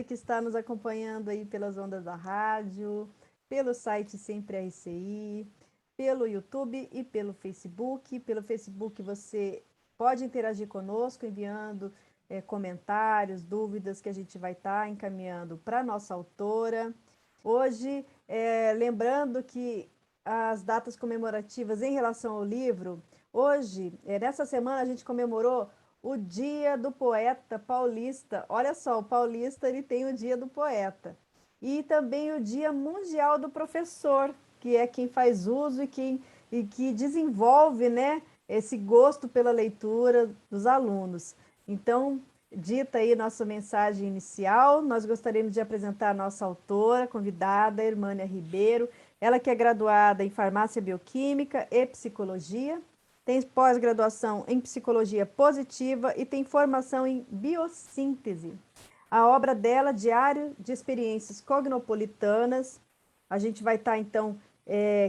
Que está nos acompanhando aí pelas ondas da rádio, pelo site Sempre RCI, pelo YouTube e pelo Facebook. Pelo Facebook você pode interagir conosco enviando comentários, dúvidas que a gente vai estar encaminhando para a nossa autora. Hoje, lembrando que as datas comemorativas em relação ao livro, hoje, nessa semana a gente comemorou o Dia do Poeta Paulista. Olha só, o paulista ele tem o Dia do Poeta. E também o Dia Mundial do Professor, que é quem faz uso e que desenvolve, né, esse gosto pela leitura dos alunos. Então, dita aí nossa mensagem inicial, nós gostaríamos de apresentar a nossa autora, convidada, Hermânia Ribeiro, ela que é graduada em Farmácia Bioquímica e Psicologia, tem pós-graduação em Psicologia Positiva e tem formação em Biossíntese. A obra dela, Diário de Experiências Cognopolitanas, a gente vai estar, então,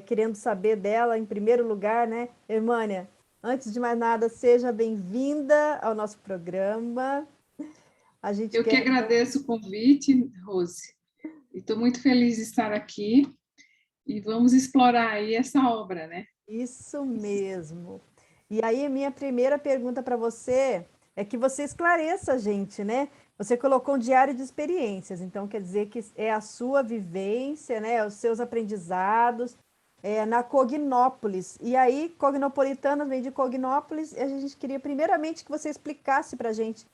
querendo saber dela, em primeiro lugar, né? Hermânia, antes de mais nada, seja bem-vinda ao nosso programa. Eu que agradeço o convite, Rose, e estou muito feliz de estar aqui, e vamos explorar aí essa obra, né? Isso mesmo. E aí, minha primeira pergunta para você é que você esclareça a gente, né? Você colocou um diário de experiências, então quer dizer que é a sua vivência, né? Os seus aprendizados na Cognópolis. E aí, Cognopolitanas vem de Cognópolis, e a gente queria primeiramente que você explicasse para a gente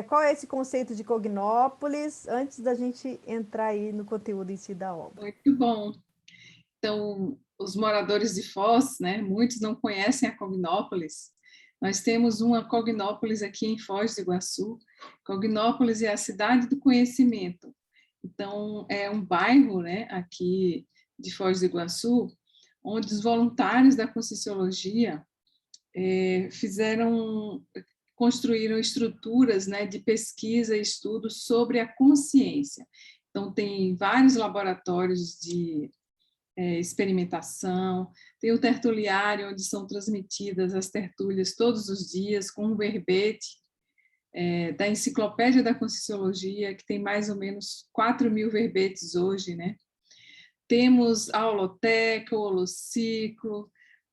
qual é esse conceito de Cognópolis, antes da gente entrar aí no conteúdo em si da obra. Muito bom. Então, os moradores de Foz, né, muitos não conhecem a Cognópolis. Nós temos uma Cognópolis aqui em Foz do Iguaçu. Cognópolis é a cidade do conhecimento. Então, é um bairro, né, aqui de Foz do Iguaçu, onde os voluntários da Conscienciologia construíram estruturas, né, de pesquisa e estudo sobre a consciência. Então, tem vários laboratórios de experimentação, tem o tertuliário, onde são transmitidas as tertúlias todos os dias, com um verbete da Enciclopédia da Conscienciologia, que tem mais ou menos 4.000 verbetes hoje, né? Temos a holoteca, o holociclo,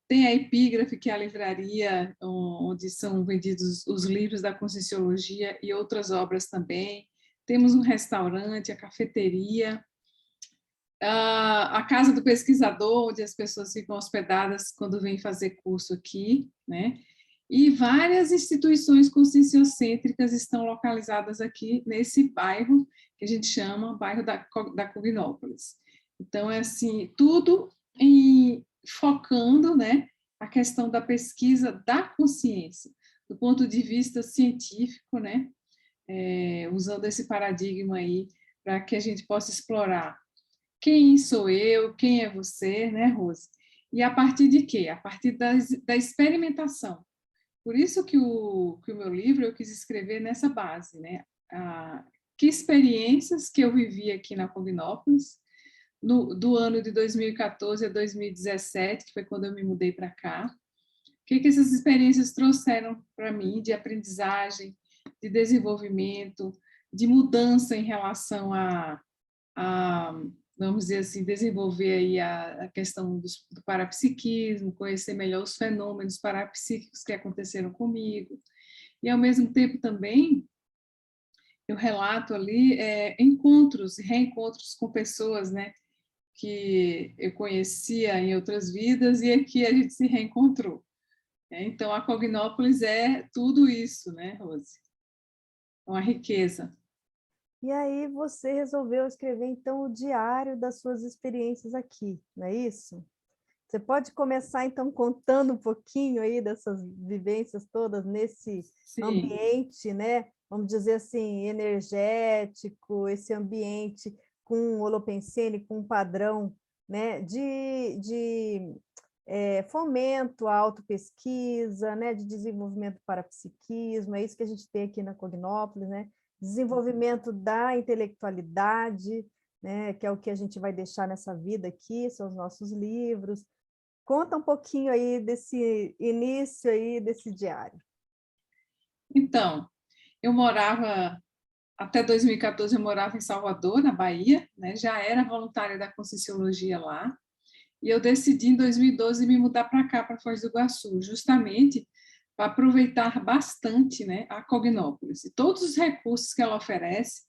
tem a Epígrafe, que é a livraria onde são vendidos os livros da Conscienciologia e outras obras também. Temos um restaurante, a cafeteria, a Casa do Pesquisador, onde as pessoas ficam hospedadas quando vêm fazer curso aqui, né? E várias instituições conscienciocêntricas estão localizadas aqui nesse bairro, que a gente chama bairro da Cognópolis. Então, é assim, tudo focando, né, a questão da pesquisa da consciência, do ponto de vista científico, né, usando esse paradigma aí, para que a gente possa explorar quem sou eu, quem é você, né, Rose? E a partir de quê? A partir da experimentação. Por isso que o meu livro eu quis escrever nessa base, né? Que experiências que eu vivi aqui na Cognópolis, do ano de 2014 a 2017, que foi quando eu me mudei para cá. O que essas experiências trouxeram para mim de aprendizagem, de desenvolvimento, de mudança em relação a vamos dizer assim, desenvolver aí a questão do parapsiquismo, conhecer melhor os fenômenos parapsíquicos que aconteceram comigo. E, ao mesmo tempo, também, eu relato ali encontros e reencontros com pessoas, né, que eu conhecia em outras vidas e aqui a gente se reencontrou. Então, a Cognópolis é tudo isso, né, Rose? Uma riqueza. E aí você resolveu escrever, então, o diário das suas experiências aqui, não é isso? Você pode começar, então, contando um pouquinho aí dessas vivências todas nesse ambiente, né? Vamos dizer assim, energético, esse ambiente com holopensene, com um padrão, né? fomento à autopesquisa, né, de desenvolvimento para psiquismo, é isso que a gente tem aqui na Cognópolis, né, desenvolvimento da intelectualidade, né, que é o que a gente vai deixar nessa vida aqui, são os nossos livros. Conta um pouquinho aí desse início aí desse diário. Então, eu morava, até 2014, eu morava em Salvador, na Bahia, né? Já era voluntária da Conscienciologia lá, e eu decidi, em 2012, me mudar para cá, para Foz do Iguaçu, justamente para aproveitar bastante, né, a Cognópolis e todos os recursos que ela oferece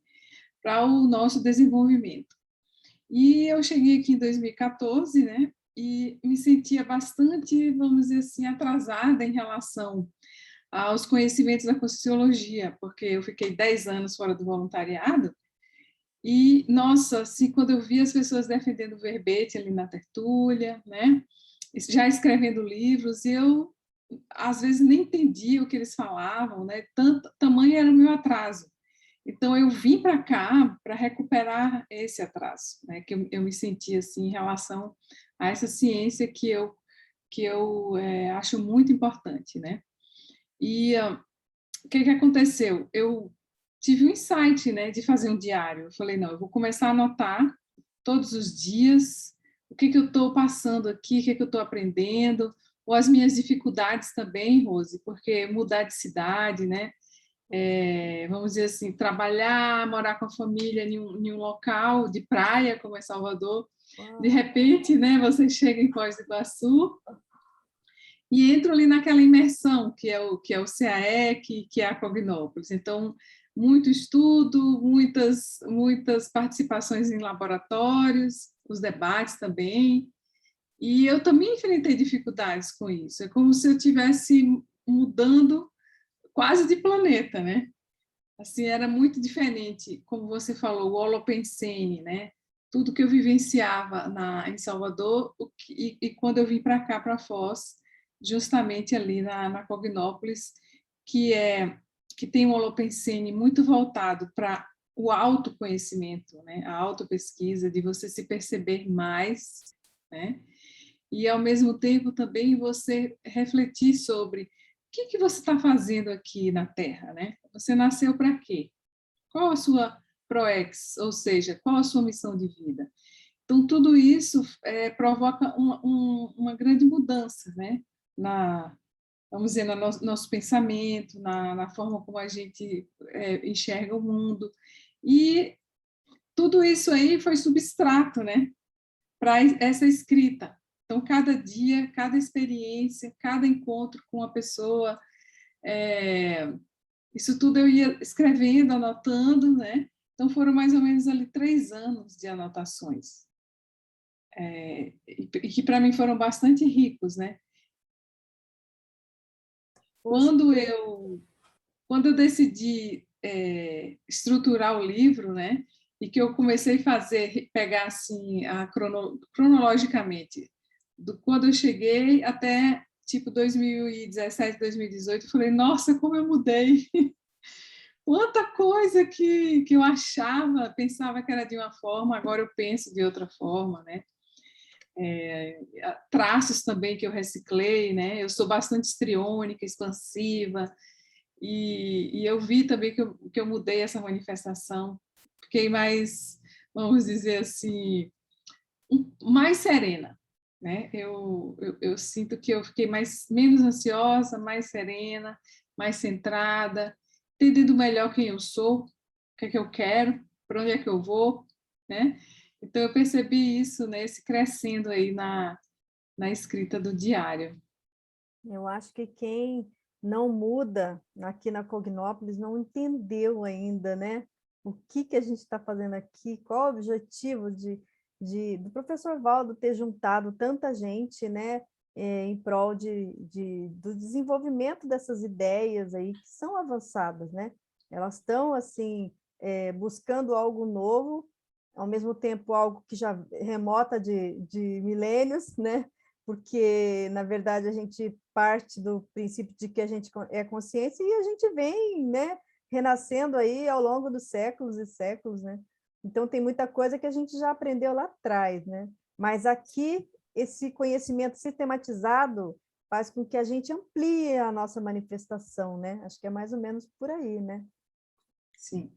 para o nosso desenvolvimento. E eu cheguei aqui em 2014, né, e me sentia bastante, vamos dizer assim, atrasada em relação aos conhecimentos da Conscienciologia, porque eu fiquei 10 anos fora do voluntariado, e, nossa, assim, quando eu vi as pessoas defendendo o verbete ali na tertúlia, né, já escrevendo livros, e eu, às vezes, nem entendia o que eles falavam, né, tamanho era o meu atraso. Então, eu vim para cá para recuperar esse atraso, né, que eu me sentia assim, em relação a essa ciência que eu acho muito importante, né. E o que aconteceu? Eu tive um insight, né, de fazer um diário. Eu falei, não, eu vou começar a anotar todos os dias o que eu estou passando aqui, o que eu estou aprendendo, ou as minhas dificuldades também, Rose, porque mudar de cidade, né, vamos dizer assim, trabalhar, morar com a família em um local de praia, como é Salvador, de repente, né, você chega em Foz do Iguaçu e entro ali naquela imersão, que é o CAEC, que é a Cognópolis. Então, muito estudo, muitas participações em laboratórios, os debates também. E eu também enfrentei dificuldades com isso. É como se eu estivesse mudando quase de planeta, né? Assim, era muito diferente, como você falou, o Holopensene, né? Tudo que eu vivenciava em Salvador e quando eu vim para cá, para Foz, justamente ali na Cognópolis, que tem um Holopensene muito voltado para o autoconhecimento, né? A autopesquisa, de você se perceber mais, né? E, ao mesmo tempo, também você refletir sobre o que você está fazendo aqui na Terra, né? Você nasceu para quê? Qual a sua proex, ou seja, qual a sua missão de vida? Então, tudo isso provoca uma grande mudança, né? Vamos dizer, no nosso pensamento, na forma como a gente enxerga o mundo. E tudo isso aí foi substrato, né, para essa escrita. Então, cada dia, cada experiência, cada encontro com a pessoa, isso tudo eu ia escrevendo, anotando, né? Então, foram mais ou menos ali 3 anos de anotações, e que para mim foram bastante ricos, né? Quando eu decidi estruturar o livro, né? E que eu comecei a pegar assim, cronologicamente, quando eu cheguei até tipo 2017, 2018, eu falei, nossa, como eu mudei! Quanta coisa que eu achava, pensava que era de uma forma, agora eu penso de outra forma, né? Traços também que eu reciclei, né? Eu sou bastante histriônica, expansiva, e eu vi também que eu mudei essa manifestação, fiquei mais, vamos dizer assim, mais serena, né? Eu sinto que eu fiquei menos ansiosa, mais serena, mais centrada, entendendo melhor quem eu sou, o que é que eu quero, para onde é que eu vou, né? Então, eu percebi isso, né, esse crescendo aí na escrita do diário. Eu acho que quem não muda aqui na Cognópolis não entendeu ainda, né? O que a gente está fazendo aqui, qual o objetivo do professor Valdo ter juntado tanta gente, né? Em prol do desenvolvimento dessas ideias aí que são avançadas, né? Elas estão, assim, buscando algo novo, ao mesmo tempo algo que já remota de milênios, né? Porque, na verdade, a gente parte do princípio de que a gente é consciência e a gente vem, né, renascendo aí ao longo dos séculos e séculos, né? Então, tem muita coisa que a gente já aprendeu lá atrás, né? Mas aqui esse conhecimento sistematizado faz com que a gente amplie a nossa manifestação, né? Acho que é mais ou menos por aí, né? Sim.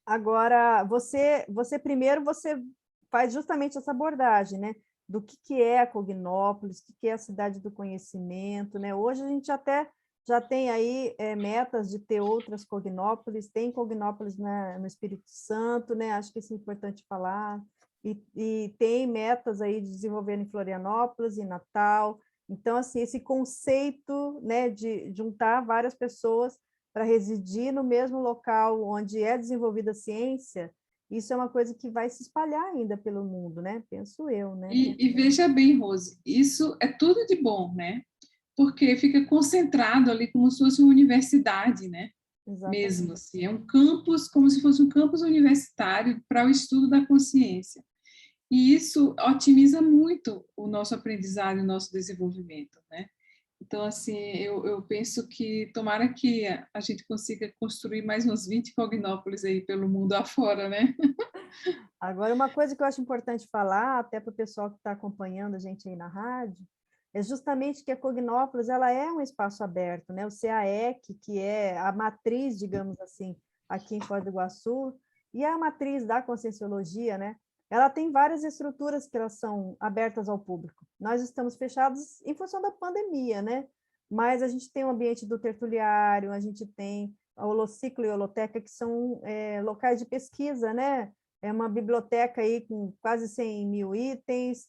Agora, você primeiro você faz justamente essa abordagem, né? Do que é a Cognópolis, o que é a cidade do conhecimento, né? Hoje a gente até já tem aí metas de ter outras Cognópolis, tem Cognópolis no Espírito Santo, né? Acho que isso é importante falar. E tem metas aí de desenvolver em Florianópolis, em Natal. Então, assim, esse conceito, né, de juntar várias pessoas para residir no mesmo local onde é desenvolvida a ciência, isso é uma coisa que vai se espalhar ainda pelo mundo, né? Penso eu, né? E veja bem, Rose, isso é tudo de bom, né? Porque fica concentrado ali como se fosse uma universidade, né? Exatamente. Mesmo assim, é um campus, como se fosse um campus universitário para o estudo da consciência. E isso otimiza muito o nosso aprendizado e o nosso desenvolvimento, né? Então, assim, eu penso que tomara que a gente consiga construir mais uns 20 Cognópolis aí pelo mundo afora, né? Agora, uma coisa que eu acho importante falar, até para o pessoal que está acompanhando a gente aí na rádio, é justamente que a Cognópolis ela é um espaço aberto, né? O CAEC, que é a matriz, digamos assim, aqui em Foz do Iguaçu, e é a matriz da Conscienciologia, né? Ela tem várias estruturas que elas são abertas ao público. Nós estamos fechados em função da pandemia, né? Mas a gente tem o ambiente do tertuliário, a gente tem a Holociclo e a Holoteca, que são locais de pesquisa, né? É uma biblioteca aí com quase 100 mil itens.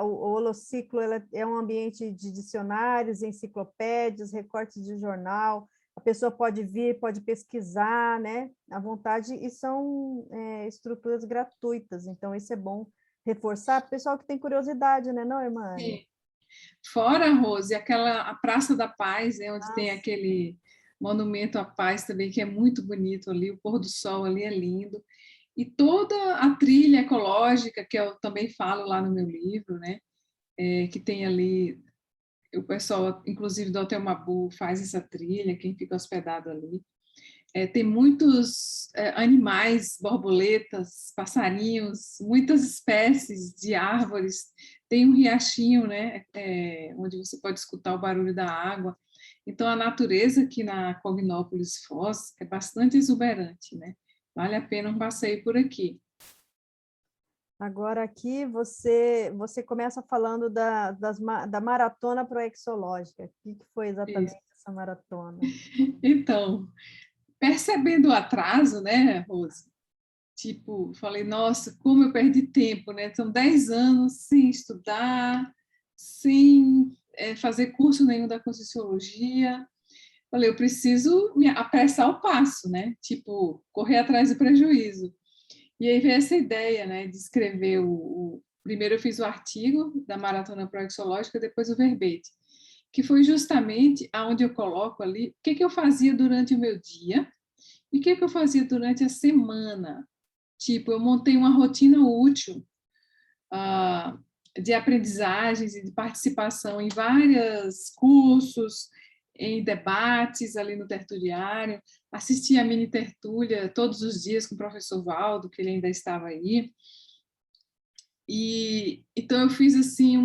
O Holociclo é um ambiente de dicionários, enciclopédias, recortes de jornal. A pessoa pode vir, pode pesquisar, né, à vontade, e são estruturas gratuitas. Então, isso é bom reforçar para o pessoal que tem curiosidade, né, não, irmã Anne? Sim. Fora, Rose, a Praça da Paz, né, onde tem Nossa. aquele monumento à paz também, que é muito bonito ali, o pôr do sol ali é lindo. E toda a trilha ecológica, que eu também falo lá no meu livro, né, que tem ali, o pessoal, inclusive do Hotel Mabu, faz essa trilha, quem fica hospedado ali. Tem muitos animais, borboletas, passarinhos, muitas espécies de árvores. Tem um riachinho, né, onde você pode escutar o barulho da água. Então, a natureza aqui na Cognópolis Foz é bastante exuberante, né? Vale a pena um passeio por aqui. Agora aqui você começa falando da maratona proexológica. O que foi Isso. exatamente essa maratona? Então, percebendo o atraso, né, Rose? Tipo, falei, nossa, como eu perdi tempo, né? São 10 anos sem estudar, sem fazer curso nenhum da Conscienciologia. Falei, eu preciso me apressar o passo, né? Tipo, correr atrás do prejuízo. E aí veio essa ideia, né, de escrever primeiro eu fiz o artigo da Maratona Proexológica, depois o verbete, que foi justamente aonde eu coloco ali o que eu fazia durante o meu dia e o que eu fazia durante a semana. Tipo, eu montei uma rotina útil de aprendizagens e de participação em vários cursos, em debates ali no tertuliário, assisti a mini tertúlia todos os dias com o professor Valdo, que ele ainda estava aí. E então eu fiz assim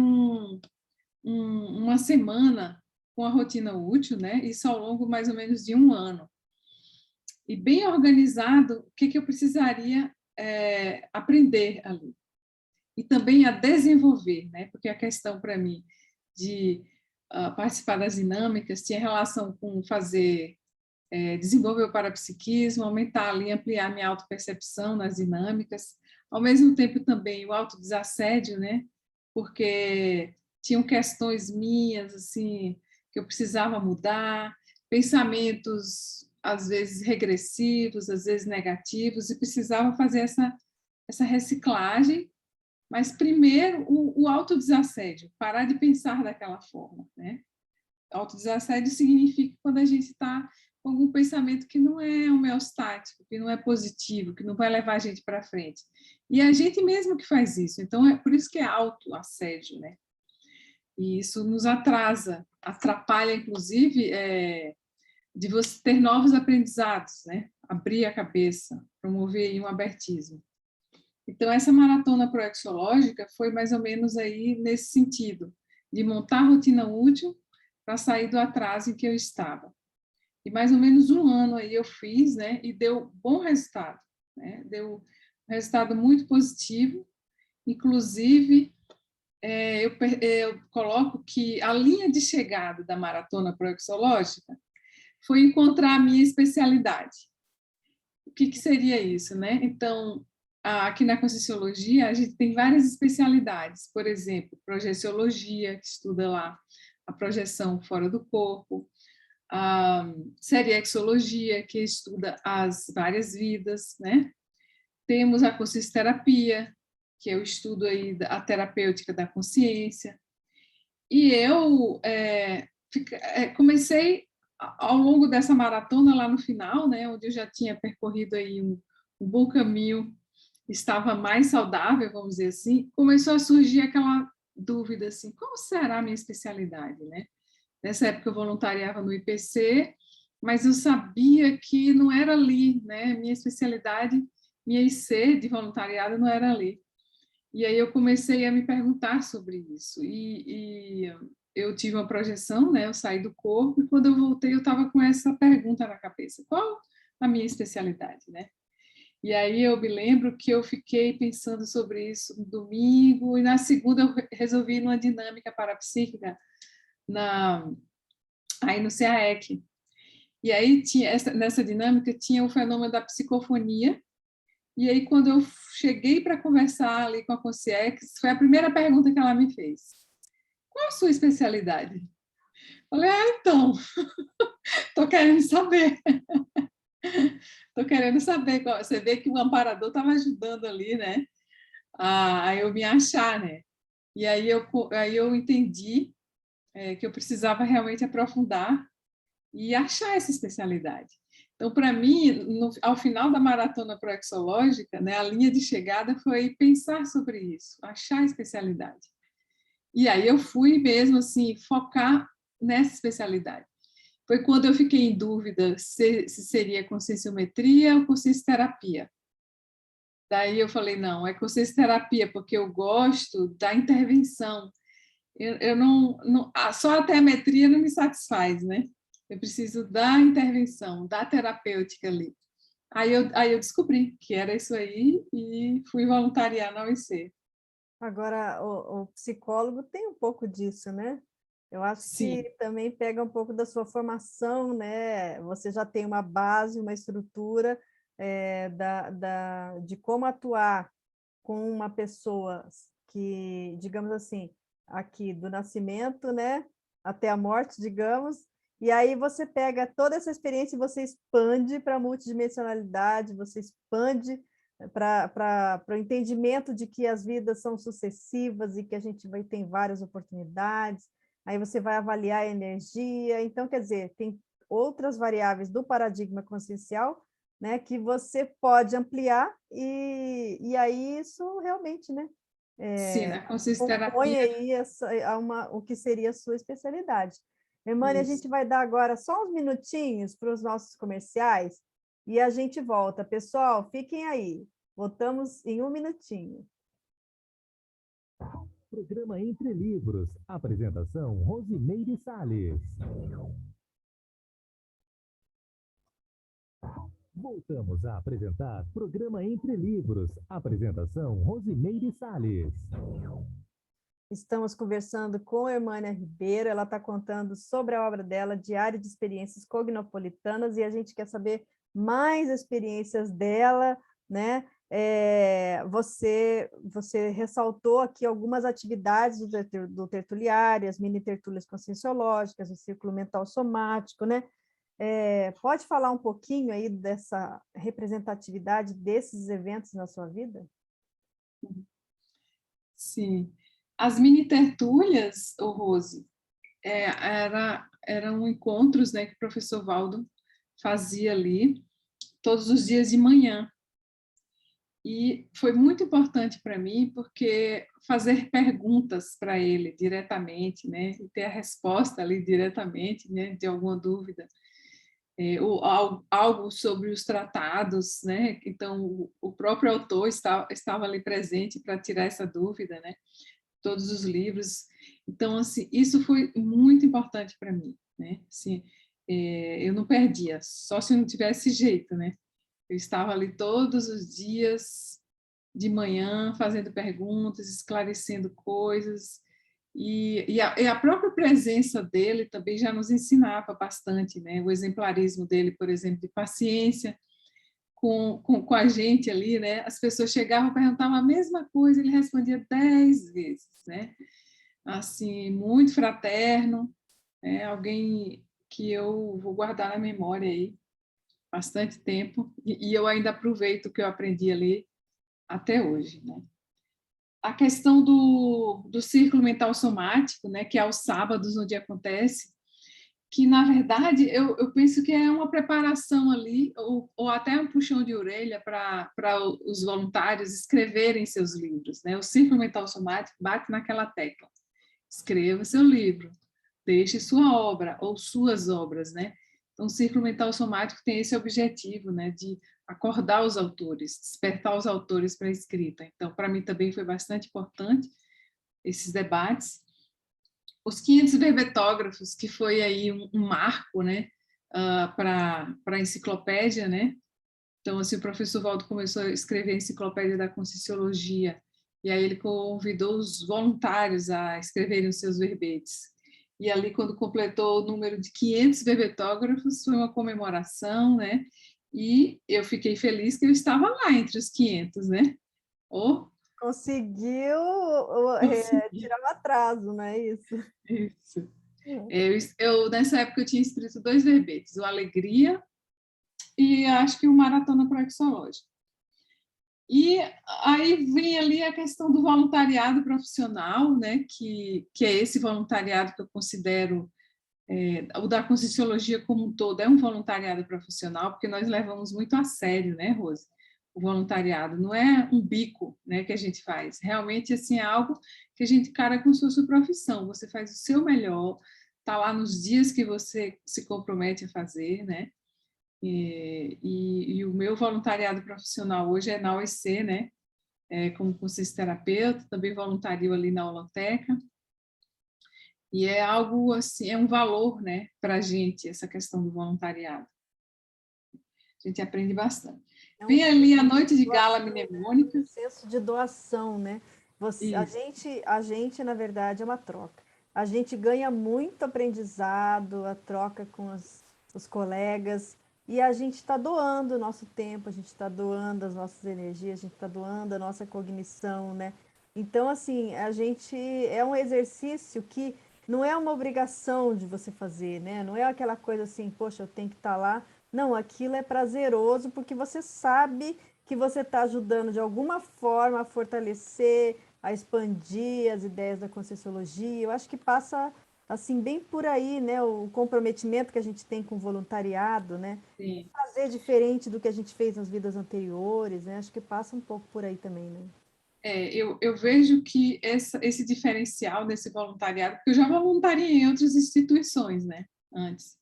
uma semana com a rotina útil, né? Isso ao longo mais ou menos de um ano. E bem organizado, o que eu precisaria aprender ali. E também a desenvolver, né? Porque a questão para mim de participar das dinâmicas tinha relação com desenvolver o parapsiquismo, aumentar ali, ampliar minha autopercepção nas dinâmicas, ao mesmo tempo também o autodesassédio, né? Porque tinham questões minhas, assim, que eu precisava mudar, pensamentos às vezes regressivos, às vezes negativos, e precisava fazer essa reciclagem, mas primeiro o autodesassédio, parar de pensar daquela forma, né? Autodesassédio significa quando a gente está com algum pensamento que não é homeostático, que não é positivo, que não vai levar a gente para frente. E a gente mesmo que faz isso. Então, é por isso que é autoassédio, né? E isso nos atrapalha, inclusive, de você ter novos aprendizados, né? Abrir a cabeça, promover aí um abertismo. Então, essa maratona proexológica foi mais ou menos aí nesse sentido, de montar a rotina útil para sair do atraso em que eu estava. E mais ou menos um ano aí eu fiz, né, e deu bom resultado, né, deu um resultado muito positivo, inclusive eu coloco que a linha de chegada da maratona proexológica foi encontrar a minha especialidade. O que seria isso, né? Então, aqui na Conscienciologia, a gente tem várias especialidades, por exemplo, projeciologia, que estuda lá a projeção fora do corpo, a seriexologia, que estuda as várias vidas, né? Temos a consciencioterapia, que é o estudo aí a terapêutica da consciência. E eu comecei ao longo dessa maratona lá no final, né, onde eu já tinha percorrido aí um bom caminho, estava mais saudável, vamos dizer assim, começou a surgir aquela dúvida assim, qual será a minha especialidade, né? Nessa época eu voluntariava no IPC, mas eu sabia que não era ali, né? Minha especialidade, minha IC de voluntariado não era ali. E aí eu comecei a me perguntar sobre isso. E eu tive uma projeção, né? Eu saí do corpo e quando eu voltei eu estava com essa pergunta na cabeça: qual a minha especialidade, né? E aí eu me lembro que eu fiquei pensando sobre isso no domingo e na segunda eu resolvi ir numa dinâmica parapsíquica aí no CAEC. E aí nessa dinâmica tinha o fenômeno da psicofonia. E aí, quando eu cheguei para conversar ali com a Consciex, foi a primeira pergunta que ela me fez: qual a sua especialidade? Falei, então, estou querendo saber. Estou querendo saber. Você vê que o amparador estava ajudando ali, né? A eu me achar, né? E aí eu entendi que eu precisava realmente aprofundar e achar essa especialidade. Então, para mim, ao final da maratona proexológica, né, a linha de chegada foi pensar sobre isso, achar a especialidade. E aí eu fui mesmo assim focar nessa especialidade. Foi quando eu fiquei em dúvida se seria conscienciometria ou consciencioterapia. Daí eu falei, não, é consciencioterapia, porque eu gosto da intervenção. Eu não, só a telemetria não me satisfaz, né? Eu preciso da intervenção, da terapêutica ali. Aí eu descobri que era isso aí e fui voluntariar na OIC. Agora, o psicólogo tem um pouco disso, né? Eu acho que Sim, também pega um pouco da sua formação, né? Você já tem uma base, uma estrutura de como atuar com uma pessoa que, digamos assim, aqui do nascimento, né, até a morte, digamos, e aí você pega toda essa experiência e você expande para a multidimensionalidade, você expande para o entendimento de que as vidas são sucessivas e que a gente vai ter várias oportunidades, aí você vai avaliar a energia, então, quer dizer, tem outras variáveis do paradigma consciencial, né, que você pode ampliar e aí isso realmente, né, sim, na compõe consciencioterapia, aí o que seria a sua especialidade. Irmânia, a isso. gente vai dar agora só uns minutinhos para os nossos comerciais e a gente volta. Pessoal, fiquem aí. Voltamos em um minutinho. Programa Entre Livros. Apresentação Rosimeire Salles. Voltamos a apresentar Programa Entre Livros. Apresentação Rosimeire Salles. Estamos conversando com a Hermânia Ribeiro, ela está contando sobre a obra dela, Diário de Experiências Cognopolitanas, e a gente quer saber mais experiências dela, né? Você ressaltou aqui algumas atividades do tertuliário, as mini tertúlias conscienciológicas, o círculo mental somático, né? Pode falar um pouquinho aí dessa representatividade desses eventos na sua vida? Sim. As mini tertúlias, Rose, eram encontros, né, que o professor Valdo fazia ali todos os dias de manhã. E foi muito importante para mim, porque fazer perguntas para ele diretamente, né, e ter a resposta ali diretamente, né, de alguma dúvida, algo sobre os tratados, né? Então, o próprio autor estava ali presente para tirar essa dúvida, né? Todos os livros. Então, assim, isso foi muito importante para mim, né? Assim, eu não perdia, só se eu não tivesse jeito, né? Eu estava ali todos os dias, de manhã, fazendo perguntas, esclarecendo coisas, e a própria presença dele também já nos ensinava bastante, né? O exemplarismo dele, por exemplo, de paciência com a gente ali, né? As pessoas chegavam, perguntavam a mesma coisa, ele respondia 10 vezes, né? Assim, muito fraterno, né? Alguém que eu vou guardar na memória aí bastante tempo, e eu ainda aproveito o que eu aprendi ali até hoje, né? A questão do círculo mental somático, né, que é aos sábados onde acontece, que, na verdade, eu penso que é uma preparação ali, ou até um puxão de orelha para os voluntários escreverem seus livros, né? O círculo mental somático bate naquela tecla. Escreva seu livro, deixe sua obra, ou suas obras, né? Então, o círculo mental somático tem esse objetivo, né, de acordar os autores, despertar os autores para a escrita. Então, para mim também foi bastante importante esses debates. Os 500 verbetógrafos, que foi aí um marco, né, para a enciclopédia, né? Então, assim, o professor Valdo começou a escrever a enciclopédia da Conscienciologia, e aí ele convidou os voluntários a escreverem os seus verbetes. E ali, quando completou o número de 500 verbetógrafos, foi uma comemoração, né? E eu fiquei feliz que eu estava lá entre os 500, né? Oh, Conseguiu consegui. tirar o atraso, não é isso? Isso. Nessa época, eu tinha escrito 2 verbetes, o Alegria e acho que o Maratona Proexológica. E aí vem ali a questão do voluntariado profissional, né, que é esse voluntariado que eu considero, o da Conscienciologia como um todo, é um voluntariado profissional, porque nós levamos muito a sério, né, Rose? O voluntariado não é um bico, né, que a gente faz, realmente assim, é algo que a gente encara como sua profissão, você faz o seu melhor, está lá nos dias que você se compromete a fazer, né? E o meu voluntariado profissional hoje é na OEC, né? Como consciencioterapeuta, também voluntario ali na holoteca, e é algo assim, é um valor, né, para a gente, essa questão do voluntariado. A gente aprende bastante. Vem ali a noite de gala mnemônica. Um senso de doação, né? A gente, na verdade, é uma troca. A gente ganha muito aprendizado, a troca com os colegas, e a gente está doando o nosso tempo, a gente está doando as nossas energias, a gente está doando a nossa cognição, né? Então, assim, a gente é um exercício que não é uma obrigação de você fazer, né? Não é aquela coisa assim, poxa, eu tenho que estar lá. Não, aquilo é prazeroso porque você sabe que você está ajudando de alguma forma a fortalecer, a expandir as ideias da Conscienciologia. Eu acho que passa assim bem por aí, né? O comprometimento que a gente tem com o voluntariado, né? Sim. Fazer diferente do que a gente fez nas vidas anteriores, né? Acho que passa um pouco por aí também, né? Eu vejo que esse diferencial desse voluntariado, porque eu já voluntariei em outras instituições, né, antes.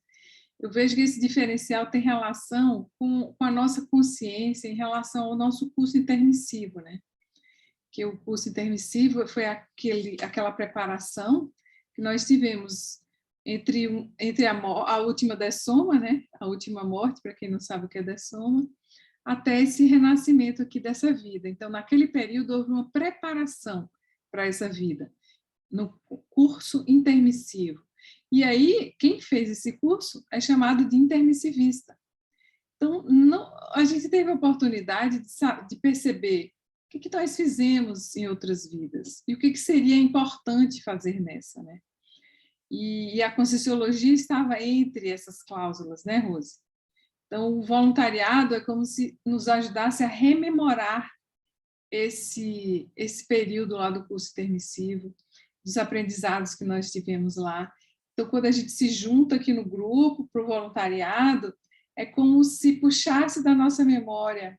Eu vejo que esse diferencial tem relação com a nossa consciência em relação ao nosso curso intermissivo, né? Que o curso intermissivo foi aquela preparação que nós tivemos entre a última dessoma, né? A última morte, para quem não sabe o que é dessoma, até esse renascimento aqui dessa vida. Então, naquele período, houve uma preparação para essa vida, no curso intermissivo. E aí, quem fez esse curso é chamado de intermissivista. Então, a gente teve a oportunidade de perceber o que nós fizemos em outras vidas e o que seria importante fazer nessa, né? E a Conscienciologia estava entre essas cláusulas, né, Rose? Então, o voluntariado é como se nos ajudasse a rememorar esse período lá do curso intermissivo, dos aprendizados que nós tivemos lá. Então, quando a gente se junta aqui no grupo para o voluntariado, é como se puxasse da nossa memória,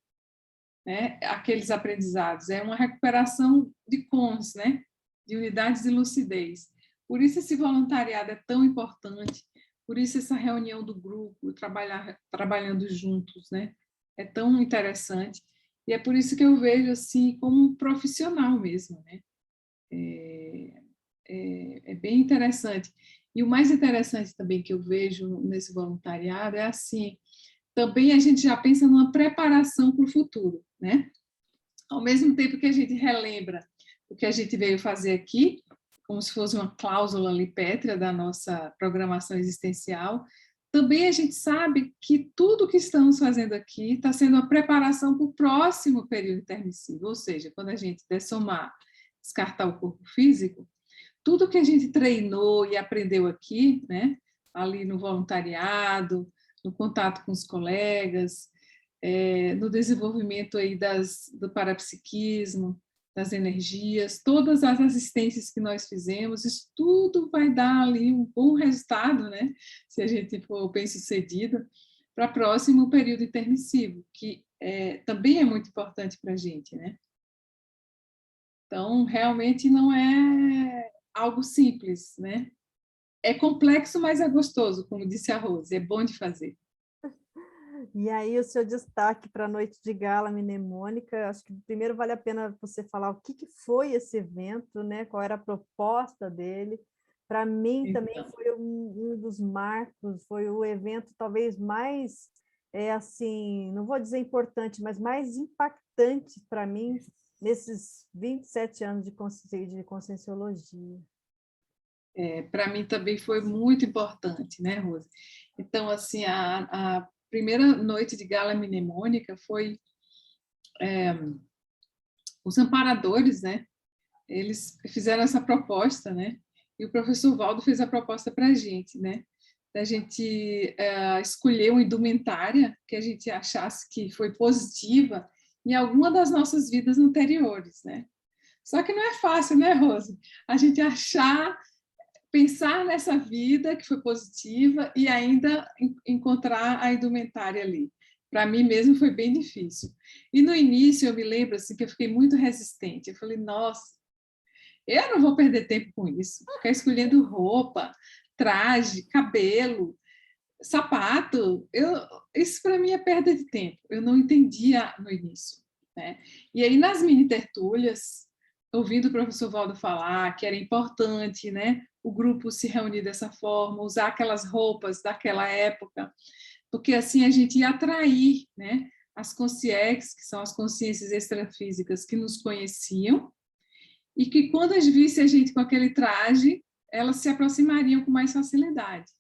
né, aqueles aprendizados. É uma recuperação de cons, né, de unidades de lucidez. Por isso esse voluntariado é tão importante, Por isso essa reunião do grupo, trabalhando juntos, né? É tão interessante. E é por isso que eu vejo assim como um profissional mesmo, né? É bem interessante. E o mais interessante também que eu vejo nesse voluntariado é assim, também a gente já pensa numa preparação para o futuro, né? Ao mesmo tempo que a gente relembra o que a gente veio fazer aqui, como se fosse uma cláusula ali pétrea da nossa programação existencial, também a gente sabe que tudo que estamos fazendo aqui está sendo uma preparação para o próximo período intermissivo, ou seja, quando a gente dessomar, descartar o corpo físico, tudo que a gente treinou e aprendeu aqui, né, ali no voluntariado, no contato com os colegas, no desenvolvimento aí do parapsiquismo, das energias, todas as assistências que nós fizemos, isso tudo vai dar ali um bom resultado, né, se a gente for bem-sucedido, para o próximo período intermissivo, que também é muito importante para a gente, né? Então, realmente não é algo simples, né? É complexo, mas é gostoso, como disse a Rose, é bom de fazer. E aí, o seu destaque para a noite de gala mnemônica, acho que primeiro vale a pena você falar o que foi esse evento, né? Qual era a proposta dele. Para mim, também Então, foi um dos marcos, foi o evento talvez mais, assim, não vou dizer importante, mas mais impactante para mim nesses 27 anos de Conscienciologia. para mim também foi muito importante, né, Rose? Então, assim, a primeira noite de gala mnemônica foi os amparadores, né? Eles fizeram essa proposta, né? E o professor Valdo fez a proposta para a gente, né? Da gente escolher uma indumentária que a gente achasse que foi positiva em alguma das nossas vidas anteriores, né? Só que não é fácil, né, Rose? A gente pensar nessa vida que foi positiva e ainda encontrar a indumentária ali. Para mim mesmo foi bem difícil. E no início eu me lembro assim que eu fiquei muito resistente. Eu falei, nossa, eu não vou perder tempo com isso. Ficar escolhendo roupa, traje, cabelo, sapato, isso para mim é perda de tempo. Eu não entendia no início, né? E aí nas mini tertúlias, ouvindo o professor Valdo falar que era importante, né, o grupo se reunir dessa forma, usar aquelas roupas daquela época, porque assim a gente ia atrair, né, as consciências, que são as consciências extrafísicas que nos conheciam, e que quando elas vissem a gente com aquele traje, elas se aproximariam com mais facilidade.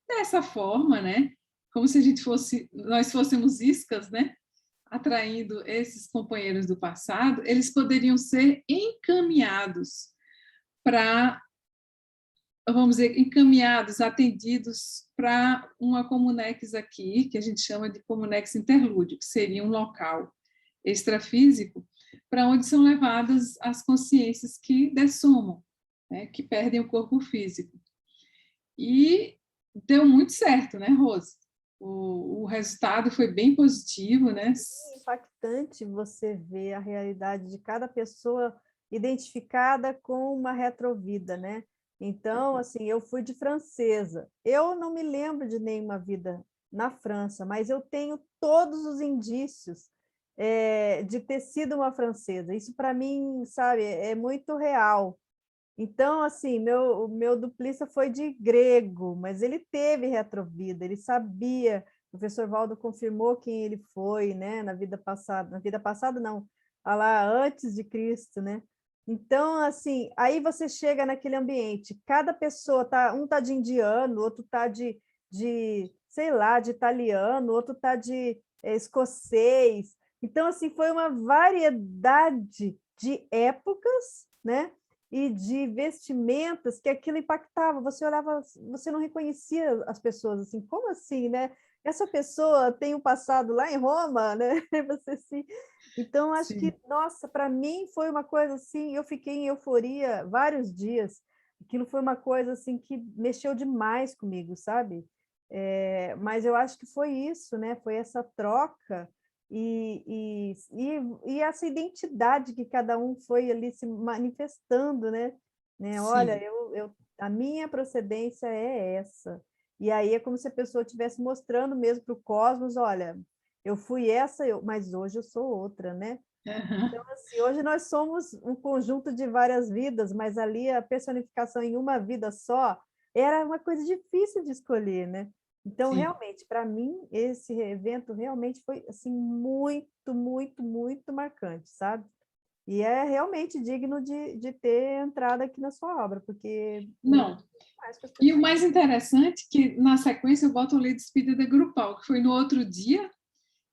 Dessa forma, né, como se nós fôssemos iscas, né, atraindo esses companheiros do passado, eles poderiam ser encaminhados para, vamos dizer, encaminhados, atendidos para uma Comunex aqui, que a gente chama de Comunex Interlúdio, que seria um local extrafísico, para onde são levadas as consciências que dessomam, né, que perdem o corpo físico. E deu muito certo, né, Rose? O resultado foi bem positivo, né? É impactante você ver a realidade de cada pessoa identificada com uma retrovida, né? Então, assim, eu fui de francesa. Eu não me lembro de nenhuma vida na França, mas eu tenho todos os indícios de ter sido uma francesa. Isso, para mim, sabe, é muito real. Então, assim, o meu duplista foi de grego, mas ele teve retrovida, ele sabia, o professor Valdo confirmou quem ele foi, né, na vida passada não, lá antes de Cristo, né? Então, assim, aí você chega naquele ambiente, cada pessoa um tá de indiano, outro tá sei lá, de italiano, outro tá de escocês. Então, assim, foi uma variedade de épocas, né? E de vestimentas que aquilo impactava. Você olhava, você não reconhecia as pessoas assim, como assim, né? Essa pessoa tem um passado lá em Roma, né? Você se... Então, acho Sim. que, nossa, para mim foi uma coisa assim, eu fiquei em euforia vários dias. Aquilo foi uma coisa assim que mexeu demais comigo, sabe? Mas eu acho que foi isso, né? Foi essa troca e essa identidade que cada um foi ali se manifestando, né? Olha, Sim. a minha procedência é essa. E aí é como se a pessoa estivesse mostrando mesmo para o cosmos, olha, eu fui essa, mas hoje eu sou outra, né? Aham. Então, assim, hoje nós somos um conjunto de várias vidas, mas ali a personificação em uma vida só era uma coisa difícil de escolher, né? Então, Sim. realmente, para mim, esse evento realmente foi assim muito, muito, muito marcante, sabe? E é realmente digno de ter entrado aqui na sua obra, porque mexe Não. mais com as E o pessoas. mais interessante é que, na sequência, eu boto ali despedida grupal, que foi no outro dia,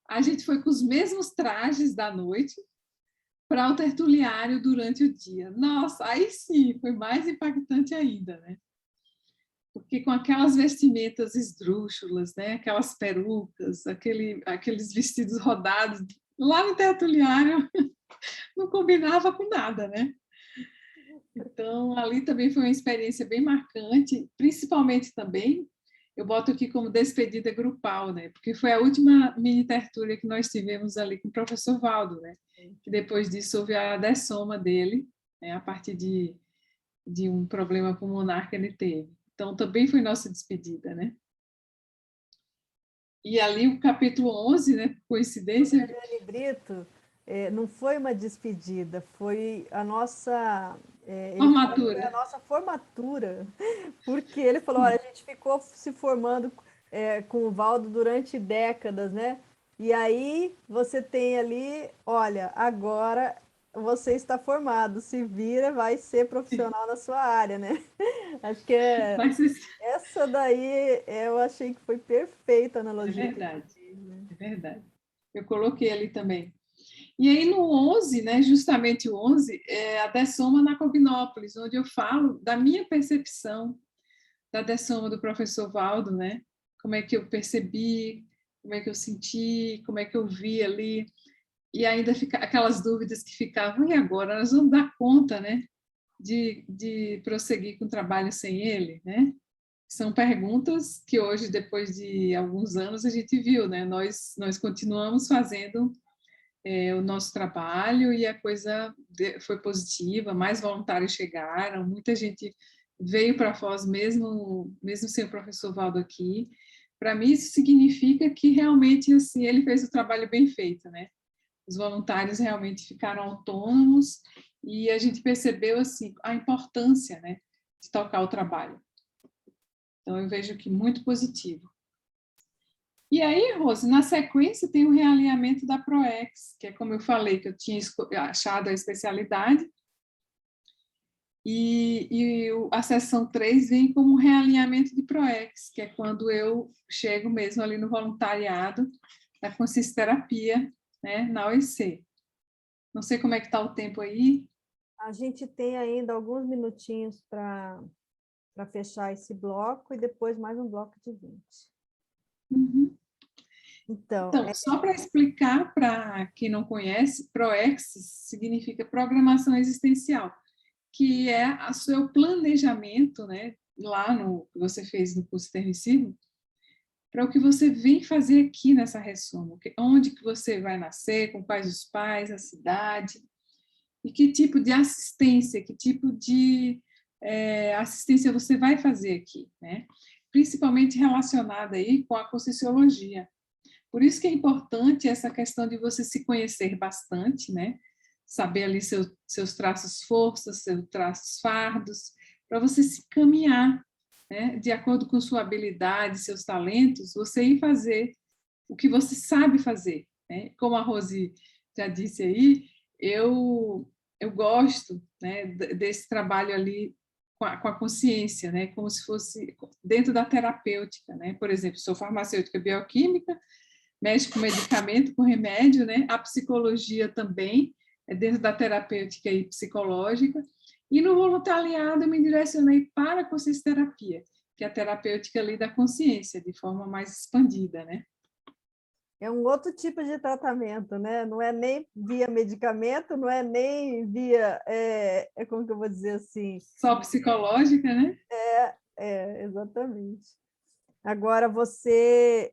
a gente foi com os mesmos trajes da noite para o tertuliário durante o dia. Nossa, aí sim, foi mais impactante ainda, né? Porque com aquelas vestimentas esdrúxulas, né? Aquelas perucas, aqueles vestidos rodados, lá no tertuliário não combinava com nada, né? Então, ali também foi uma experiência bem marcante, principalmente também, eu boto aqui como despedida grupal, né? Porque foi a última mini tertúlia que nós tivemos ali com o professor Valdo, né? Que depois disso houve a dessoma dele, né? A partir de um problema pulmonar que ele teve. Então, também foi nossa despedida, né? E ali o capítulo 11, né? Coincidência. Dani Brito, não foi uma despedida, foi a nossa, ele fala que foi a Formatura. nossa formatura, porque ele falou, olha, a gente ficou se formando com o Valdo durante décadas, né? E aí você tem ali, olha, agora você está formado, se vira, vai ser profissional na sua área, né? Acho que Mas essa daí eu achei que foi perfeita a é analogia que ele verdade, fez, né? é verdade. Eu coloquei ali também. E aí no 11, né, justamente o 11, é a Dessoma na Cognópolis, onde eu falo da minha percepção da Dessoma do professor Valdo, né? Como é que eu percebi, como é que eu senti, como é que eu vi ali, e ainda fica aquelas dúvidas que ficavam, e agora nós vamos dar conta, né, de prosseguir com o trabalho sem ele, né? São perguntas que hoje, depois de alguns anos, a gente viu, né? Nós continuamos fazendo o nosso trabalho e a coisa foi positiva, mais voluntários chegaram, muita gente veio para a Foz mesmo sem o professor Valdo aqui. Para mim isso significa que realmente assim ele fez o trabalho bem feito, né? Os voluntários realmente ficaram autônomos e a gente percebeu assim a importância, né, de tocar o trabalho. Então eu vejo que muito positivo. E aí, Rose, na sequência tem o realinhamento da PROEX, que é como eu falei, que eu tinha achado a especialidade, e a sessão 3 vem como um realinhamento de PROEX, que é quando eu chego mesmo ali no voluntariado da consciência-terapia, né, na OIC. Não sei como é que está o tempo aí. A gente tem ainda alguns minutinhos para fechar esse bloco e depois mais um bloco de 20. Uhum. Então, Então, só para explicar para quem não conhece, PROEX significa Programação Existencial, que é o seu planejamento, né, lá no que você fez no curso intermissivo, para o que você vem fazer aqui nessa Ressoma, onde que você vai nascer, com quais os pais, a cidade, e que tipo de assistência, que tipo de assistência você vai fazer aqui, né? Principalmente relacionada aí com a Conscienciologia. Por isso que é importante essa questão de você se conhecer bastante, né? Saber ali seus traços forças, seus traços fardos, para você se caminhar, né? De acordo com sua habilidade, seus talentos, você ir fazer o que você sabe fazer, né? Como a Rose já disse aí, eu gosto, né, desse trabalho ali com a consciência, né? Como se fosse dentro da terapêutica, né? Por exemplo, sou farmacêutica bioquímica, mexe com medicamento, com remédio, né? A psicologia também, é dentro da terapêutica e psicológica. E no voluntariado eu me direcionei para a consciência-terapia, que é a terapêutica ali da consciência, de forma mais expandida, né? é um outro tipo de tratamento, né? Não é nem via medicamento, não é nem via, como que eu vou dizer assim? Só psicológica, né? Exatamente. Agora, você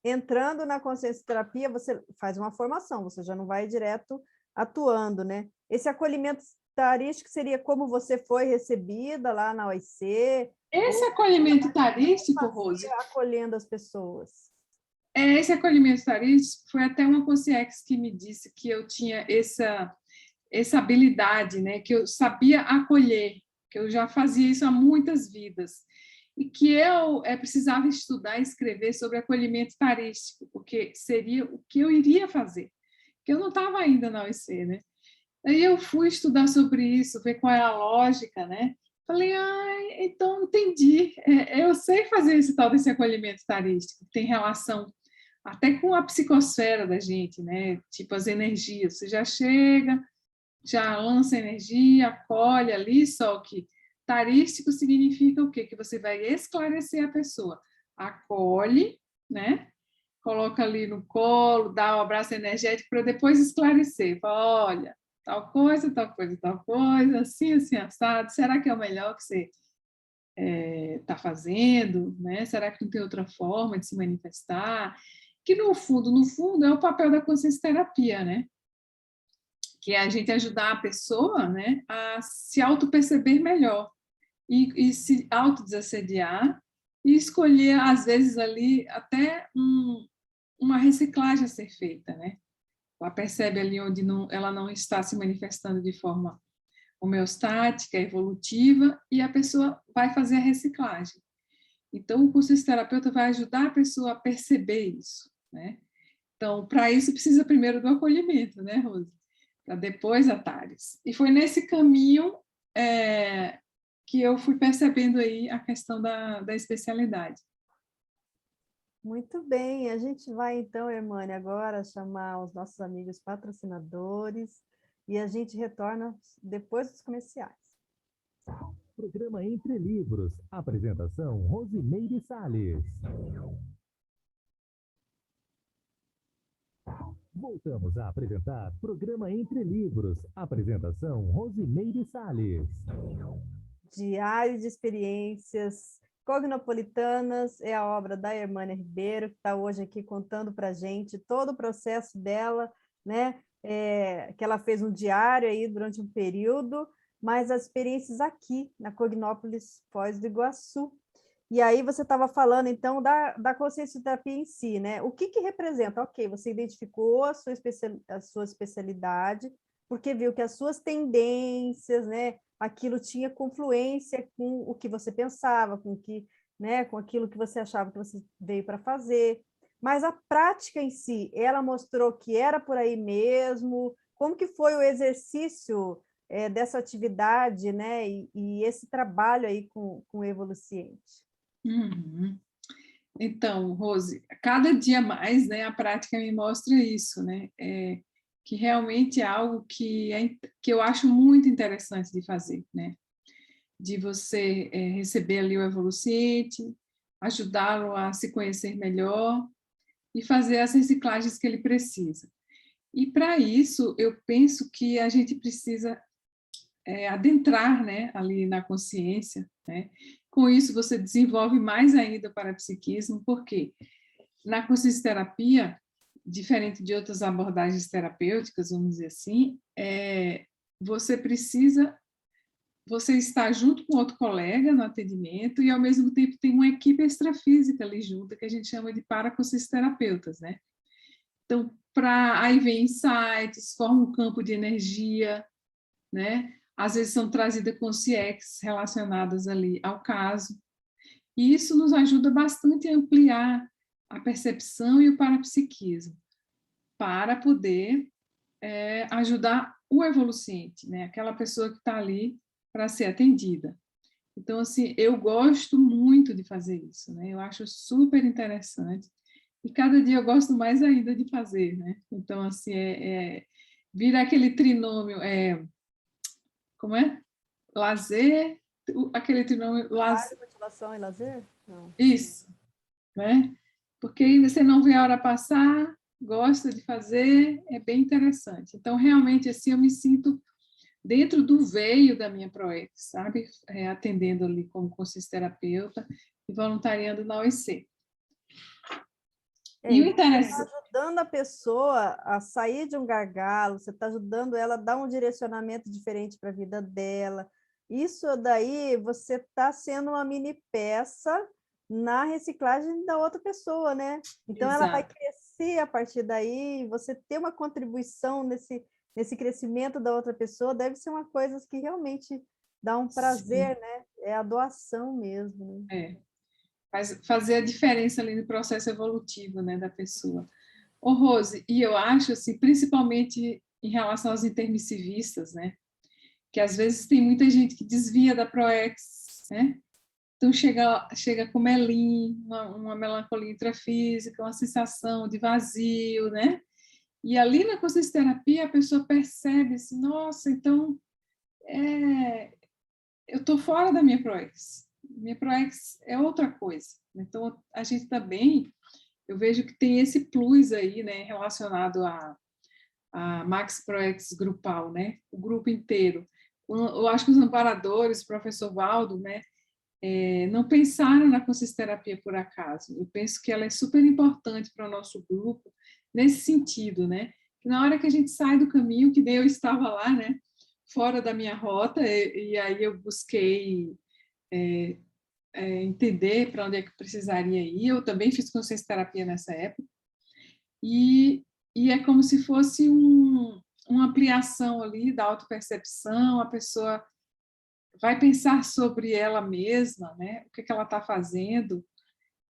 entrando na consciência terapia, você faz uma formação, você já não vai direto atuando, né? Esse acolhimento tarístico seria como você foi recebida lá na OIC? Esse acolhimento tarístico, Rose, acolhendo as pessoas. Esse acolhimento tarístico foi até uma consciex que me disse que eu tinha essa habilidade, né? Que eu sabia acolher, que eu já fazia isso há muitas vidas, e que eu precisava estudar e escrever sobre acolhimento tarístico, porque seria o que eu iria fazer, que eu não estava ainda na OIC, né? Aí eu fui estudar sobre isso, ver qual é a lógica, né? Falei, então entendi, eu sei fazer esse tal desse acolhimento tarístico, que tem relação até com a psicosfera da gente, né? Tipo as energias, você já chega, já lança energia, acolhe ali, só que tarístico significa o quê? Que você vai esclarecer a pessoa, acolhe, né? Coloca ali no colo, dá um abraço energético para depois esclarecer. Fala, olha, tal coisa, assim, assim, assado, será que é o melhor que você está fazendo? Né? Será que não tem outra forma de se manifestar? Que no fundo, é o papel da consciência terapia, né? Que é a gente ajudar a pessoa, né, a se auto-perceber melhor e se autodesassediar e escolher, às vezes, ali até uma reciclagem a ser feita, né? Ela percebe ali onde ela não está se manifestando de forma homeostática, evolutiva, e a pessoa vai fazer a reciclagem. Então, o curso de terapeuta vai ajudar a pessoa a perceber isso, né? Então, para isso, precisa primeiro do acolhimento, né, Rose? Para depois a TARES. E foi nesse caminho que eu fui percebendo aí a questão da especialidade. Muito bem, a gente vai então, Hermânia, agora chamar os nossos amigos patrocinadores e a gente retorna depois dos comerciais. Programa Entre Livros. Apresentação Rosimeire Salles. Voltamos a apresentar Programa Entre Livros. Apresentação Rosimeire Salles. Diário de Experiências Cognopolitanas é a obra da Hermânia Ribeiro, que está hoje aqui contando para a gente todo o processo dela, né? Que ela fez um diário aí durante um período, mas as experiências aqui na Cognópolis Foz do Iguaçu. E aí você estava falando, então, da consciência terapia em si, né? O que representa? Ok, você identificou a sua especialidade, porque viu que as suas tendências, né, aquilo tinha confluência com o que você pensava, com aquilo que você achava que você veio para fazer. Mas a prática em si, ela mostrou que era por aí mesmo. Como que foi o exercício dessa atividade, né, e esse trabalho aí com o Evoluciente? Uhum. Então, Rose, cada dia mais, né, a prática me mostra isso, né? Que realmente é algo que eu acho muito interessante de fazer, né? De você receber ali o Evoluciente, ajudá-lo a se conhecer melhor e fazer as reciclagens que ele precisa. E para isso, eu penso que a gente precisa adentrar, né, ali na consciência, né? Com isso, você desenvolve mais ainda o parapsiquismo, porque na consciência terapia, diferente de outras abordagens terapêuticas, vamos dizer assim, você está junto com outro colega no atendimento e, ao mesmo tempo, tem uma equipe extrafísica ali junto, que a gente chama de paraconsciencioterapeutas, né? Então, aí vem insights, forma um campo de energia, né? Às vezes são trazidas consciências relacionadas ali ao caso. E isso nos ajuda bastante a ampliar a percepção e o parapsiquismo, para poder ajudar o evoluciente, né? Aquela pessoa que está ali para ser atendida. Então, assim, eu gosto muito de fazer isso, né? Eu acho super interessante. E cada dia eu gosto mais ainda de fazer, né? Então, assim, vira aquele trinômio, como é? Lazer, aquele trinômio... Motivação e lazer? Não. Isso, né? Porque aí você não vê a hora passar, gosta de fazer, é bem interessante. Então, realmente, assim, eu me sinto dentro do veio da minha ProEx, sabe? Atendendo ali como consciencioterapeuta e voluntariando na OIC. E o Você está interessante... ajudando a pessoa a sair de um gargalo, você está ajudando ela a dar um direcionamento diferente para a vida dela. Isso daí, você está sendo uma mini peça na reciclagem da outra pessoa, né? Então, ela vai Exato. crescer a partir daí, você ter uma contribuição nesse crescimento da outra pessoa, deve ser uma coisa que realmente dá um prazer, Sim. né? É a doação mesmo. Né? Fazer a diferença ali no processo evolutivo, né, da pessoa. Ô, Rose, e eu acho, assim, principalmente em relação aos intermissivistas, né, que às vezes tem muita gente que desvia da ProEx, né, então chega com melim, uma melancolia intrafísica, uma sensação de vazio, né, e ali na consciencioterapia a pessoa percebe assim, nossa, então eu estou fora da minha ProEx. Minha ProEx é outra coisa. Então, a gente também, eu vejo que tem esse plus aí, né, relacionado a Max ProEx grupal, né, o grupo inteiro. Eu acho que os amparadores, o professor Valdo, né, não pensaram na consciencioterapia por acaso. Eu penso que ela é super importante para o nosso grupo, nesse sentido, né, que na hora que a gente sai do caminho, que nem eu estava lá, né, fora da minha rota, e aí eu busquei entender para onde é que precisaria ir. Eu também fiz consciencioterapia nessa época. E é como se fosse uma ampliação ali da autopercepção, a pessoa vai pensar sobre ela mesma, né? O que ela está fazendo,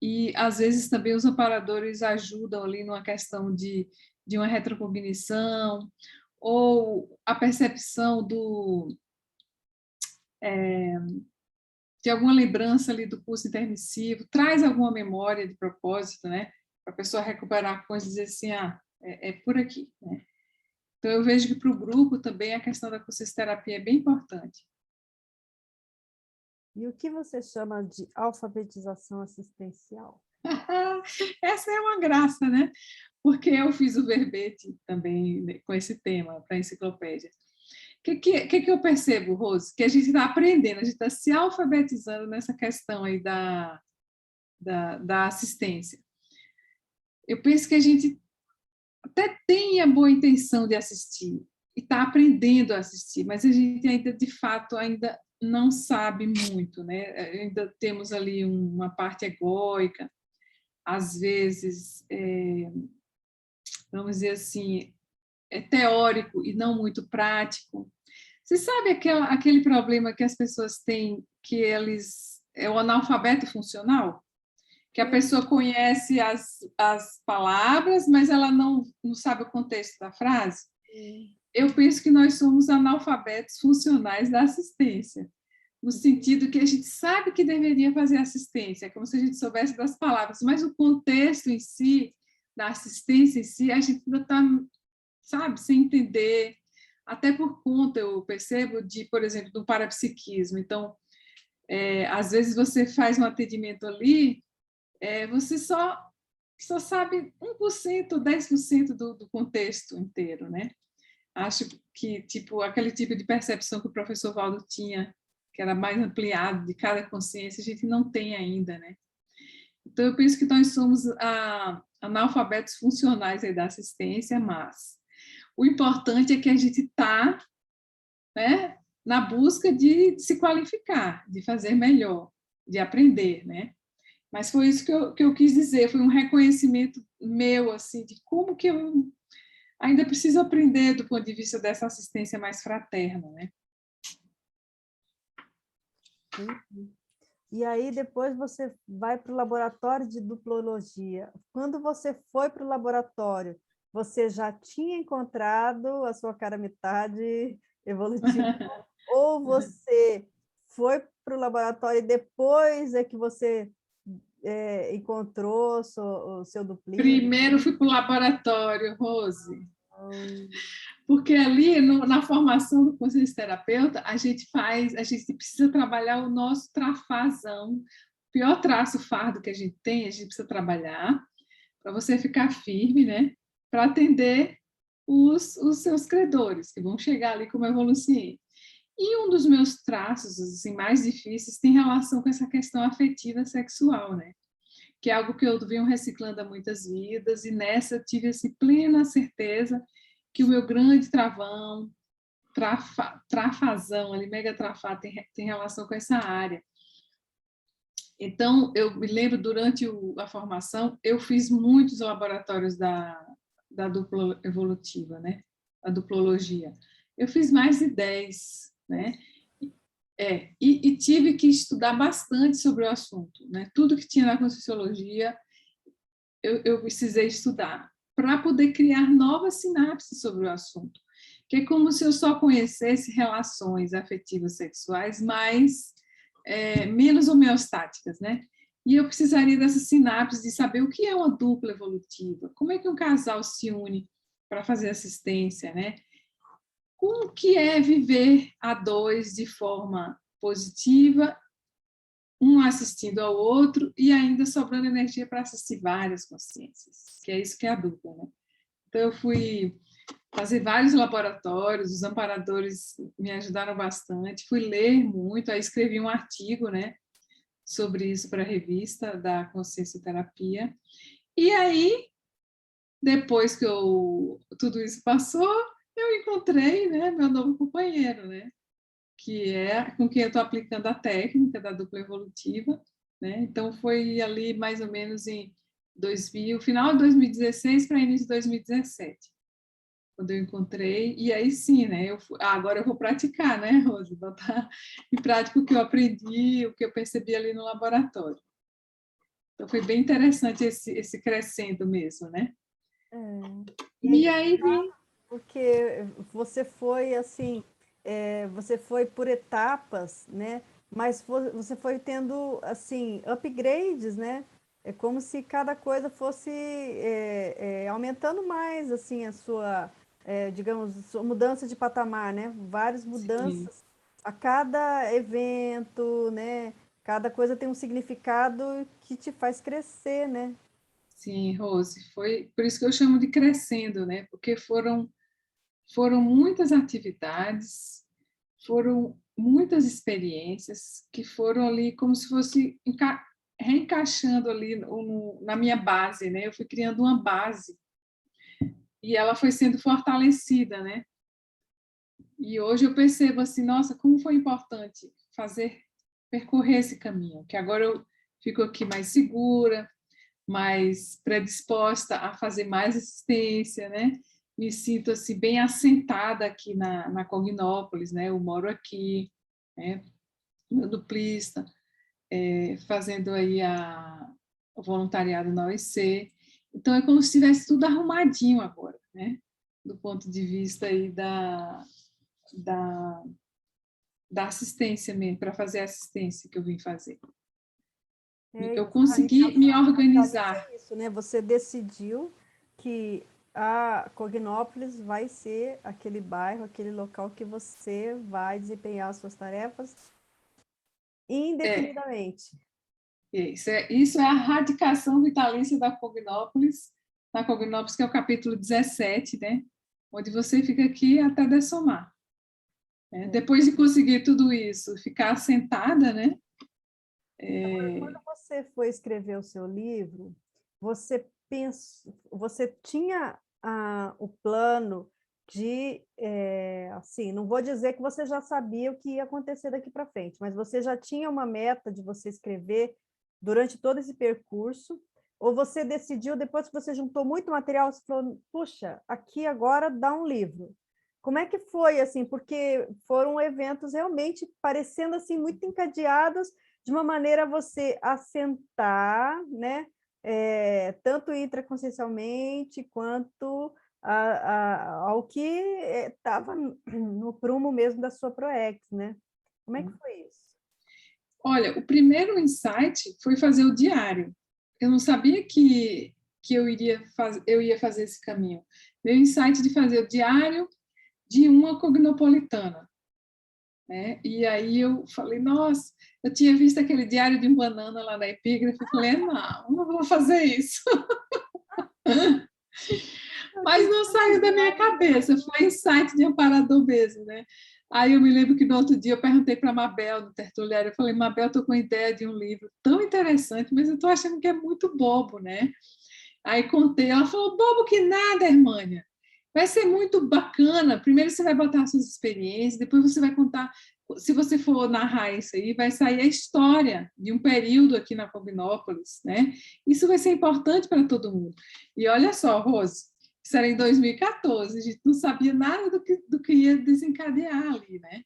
e às vezes também os amparadores ajudam ali numa questão de uma retrocognição, ou a percepção de alguma lembrança ali do curso intermissivo, traz alguma memória de propósito, né? Para a pessoa recuperar coisas e dizer assim, é por aqui, né? Então, eu vejo que para o grupo também a questão da consciencioterapia é bem importante. E o que você chama de alfabetização assistencial? Essa é uma graça, né? Porque eu fiz o verbete também com esse tema para a enciclopédia. O que eu percebo, Rose? Que a gente está aprendendo, a gente está se alfabetizando nessa questão aí da assistência. Eu penso que a gente até tem a boa intenção de assistir e está aprendendo a assistir, mas a gente ainda, de fato, ainda não sabe muito, né? Ainda temos ali uma parte egóica, às vezes, vamos dizer assim, é teórico e não muito prático. Você sabe aquele problema que as pessoas têm, que é o analfabeto funcional? Que a pessoa conhece as palavras, mas ela não sabe o contexto da frase? Eu penso que nós somos analfabetos funcionais da assistência, no sentido que a gente sabe que deveria fazer assistência, é como se a gente soubesse das palavras, mas o contexto em si, da assistência em si, a gente ainda está, sabe, sem entender, até por conta, eu percebo, por exemplo, do parapsiquismo. Então, às vezes você faz um atendimento ali, você só sabe 1%, 10% do contexto inteiro, né? Acho que aquele tipo de percepção que o professor Valdo tinha, que era mais ampliado de cada consciência, a gente não tem ainda, né? Então, eu penso que nós somos analfabetos funcionais aí da assistência, mas o importante é que a gente está, né, na busca de se qualificar, de fazer melhor, de aprender, né? Mas foi isso que eu quis dizer, foi um reconhecimento meu, assim, de como que eu ainda preciso aprender do ponto de vista dessa assistência mais fraterna, né? E aí depois você vai para o laboratório de duplologia. Quando você foi para o laboratório, você já tinha encontrado a sua cara metade evolutiva? Ou você foi para o laboratório e depois é que você encontrou o seu duplinho? Primeiro fui para o laboratório, Rose. Porque ali, na formação do consciencioterapeuta, a gente precisa trabalhar o nosso trafazão. O pior traço fardo que a gente tem, a gente precisa trabalhar para você ficar firme, né? Para atender os seus credores, que vão chegar ali como evoluciente. E um dos meus traços assim, mais difíceis tem relação com essa questão afetiva sexual, né? que é algo que eu venho reciclando há muitas vidas, e nessa eu tive assim, plena certeza que o meu grande travão, trafazão, ali, mega trafá, tem relação com essa área. Então, eu me lembro, durante a formação, eu fiz muitos laboratórios da dupla evolutiva, né? A duplologia. Eu fiz mais de 10, né? E tive que estudar bastante sobre o assunto, né? Tudo que tinha na Conscienciologia, eu precisei estudar para poder criar novas sinapses sobre o assunto, que é como se eu só conhecesse relações afetivas sexuais, mas menos homeostáticas, né? E eu precisaria dessas sinapses de saber o que é uma dupla evolutiva, como é que um casal se une para fazer assistência, né? Como que é viver a dois de forma positiva, um assistindo ao outro e ainda sobrando energia para assistir várias consciências, que é isso que é a dupla, né? Então, eu fui fazer vários laboratórios, os amparadores me ajudaram bastante, fui ler muito, aí escrevi um artigo, né, sobre isso para a revista da Consciencioterapia. E aí, depois que tudo isso passou, eu encontrei, né, meu novo companheiro, né, que é com quem eu estou aplicando a técnica da dupla evolutiva, né? Então, foi ali mais ou menos em final de 2016 para início de 2017, quando eu encontrei, e aí sim, né? Agora eu vou praticar, né, Rose? Botar em prática o que eu aprendi, o que eu percebi ali no laboratório. Então, foi bem interessante esse crescendo mesmo, né? E aí vem... Porque você foi assim, você foi por etapas, né? Mas você foi tendo assim upgrades, né? É como se cada coisa fosse aumentando mais assim a sua, digamos, sua mudança de patamar, né? Várias Sim. mudanças a cada evento, né? Cada coisa tem um significado que te faz crescer, né? Sim, Rose, foi por isso que eu chamo de crescendo, né? Porque foram muitas atividades, foram muitas experiências que foram ali como se fosse reencaixando ali na minha base, né? Eu fui criando uma base e ela foi sendo fortalecida, né? E hoje eu percebo assim, nossa, como foi importante percorrer esse caminho, que agora eu fico aqui mais segura, mais predisposta a fazer mais assistência, né? Me sinto assim bem assentada aqui na Cognópolis, né? Eu moro aqui, né? Meu duplista, fazendo aí o voluntariado na OIC. Então é como se tivesse tudo arrumadinho agora, né? Do ponto de vista aí da, da assistência mesmo, para fazer a assistência que eu vim fazer. Eu consegui me organizar. Isso, né? Você decidiu que a Cognópolis vai ser aquele bairro, aquele local que você vai desempenhar as suas tarefas indefinidamente. Isso é a radicação vitalícia da Cognópolis, que é o capítulo 17, né? Onde você fica aqui até dessomar. Depois de conseguir tudo isso, ficar sentada, né? Agora, quando você foi escrever o seu livro, você tinha o plano de, assim, não vou dizer que você já sabia o que ia acontecer daqui para frente, mas você já tinha uma meta de você escrever durante todo esse percurso, ou você decidiu, depois que você juntou muito material, você falou, puxa, aqui agora dá um livro. Como é que foi, assim, porque foram eventos realmente parecendo, assim, muito encadeados, de uma maneira a você assentar, né? Tanto intraconsciencialmente quanto ao que estava no prumo mesmo da sua ProEx, né? Como é que foi isso? Olha, o primeiro insight foi fazer o diário. Eu não sabia que eu ia fazer esse caminho. Meu insight de fazer o diário de uma cognopolitana. Né? E aí eu falei, nossa, eu tinha visto aquele diário de um banana lá na epígrafe, e falei, não vou fazer isso. Mas não saiu da minha cabeça, foi insight de amparador mesmo, né? Aí eu me lembro que no outro dia eu perguntei para a Mabel, no tertuliário, eu falei, Mabel, estou com ideia de um livro tão interessante, mas eu estou achando que é muito bobo, né? Aí contei, ela falou, bobo que nada, Hermânia. Vai ser muito bacana. Primeiro você vai botar suas experiências, depois você vai contar. Se você for narrar isso aí, vai sair a história de um período aqui na Combinópolis, né? Isso vai ser importante para todo mundo. E olha só, Rose, isso era em 2014, a gente não sabia nada do que ia desencadear ali, né?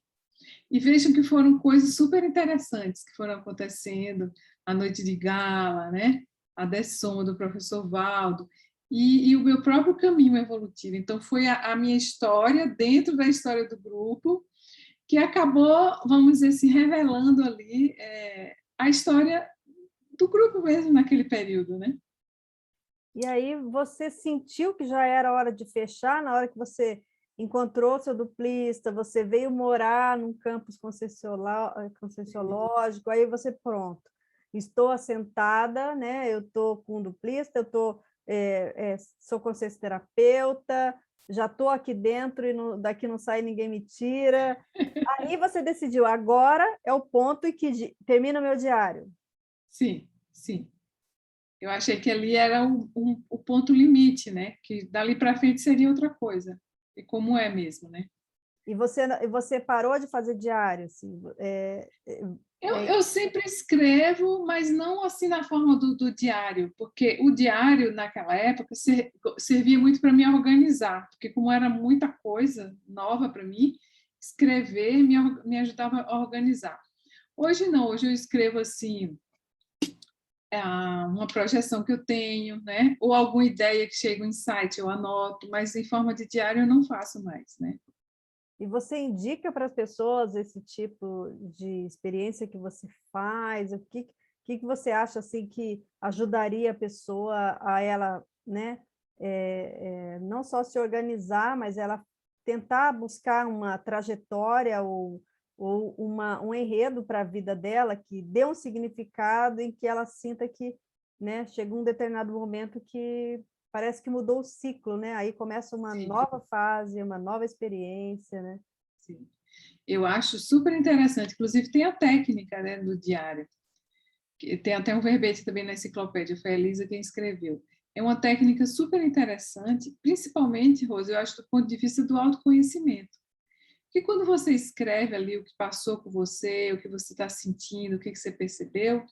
E vejam que foram coisas super interessantes que foram acontecendo, a noite de gala, né? A dessoma do professor Valdo, e o meu próprio caminho evolutivo. Então, foi a minha história dentro da história do grupo, que acabou, vamos dizer assim, revelando ali a história do grupo mesmo naquele período, né? E aí você sentiu que já era hora de fechar, na hora que você encontrou seu duplista, você veio morar num campus conscienciológico, aí você, pronto, estou assentada, né? Eu estou com um duplista, sou consciencioterapeuta, já estou aqui dentro e daqui não sai ninguém me tira. Aí você decidiu, agora é o ponto em que termina o meu diário. Sim, sim. Eu achei que ali era o ponto limite, né? Que dali para frente seria outra coisa. E como é mesmo, né? E você parou de fazer diário, assim, Eu sempre escrevo, mas não assim na forma do diário, porque o diário, naquela época, servia muito para me organizar, porque como era muita coisa nova para mim, escrever me ajudava a organizar. Hoje não, hoje eu escrevo assim, uma projeção que eu tenho, né? Ou alguma ideia que chega, um insight, eu anoto, mas em forma de diário eu não faço mais, né? E você indica para as pessoas esse tipo de experiência que você faz? O que você acha assim que ajudaria a pessoa a ela, né, não só se organizar, mas ela tentar buscar uma trajetória ou um enredo para a vida dela que dê um significado em que ela sinta que, né, chegou um determinado momento que parece que mudou o ciclo, né? Aí começa uma Sim, nova fase, uma nova experiência, né? sim. Eu acho super interessante. Inclusive, tem a técnica, né, do diário. Tem até um verbete também na enciclopédia, foi a Elisa quem escreveu. É uma técnica super interessante, principalmente, Rose, eu acho do ponto de vista do autoconhecimento. Porque quando você escreve ali o que passou com você, o que você está sentindo, o que você percebeu,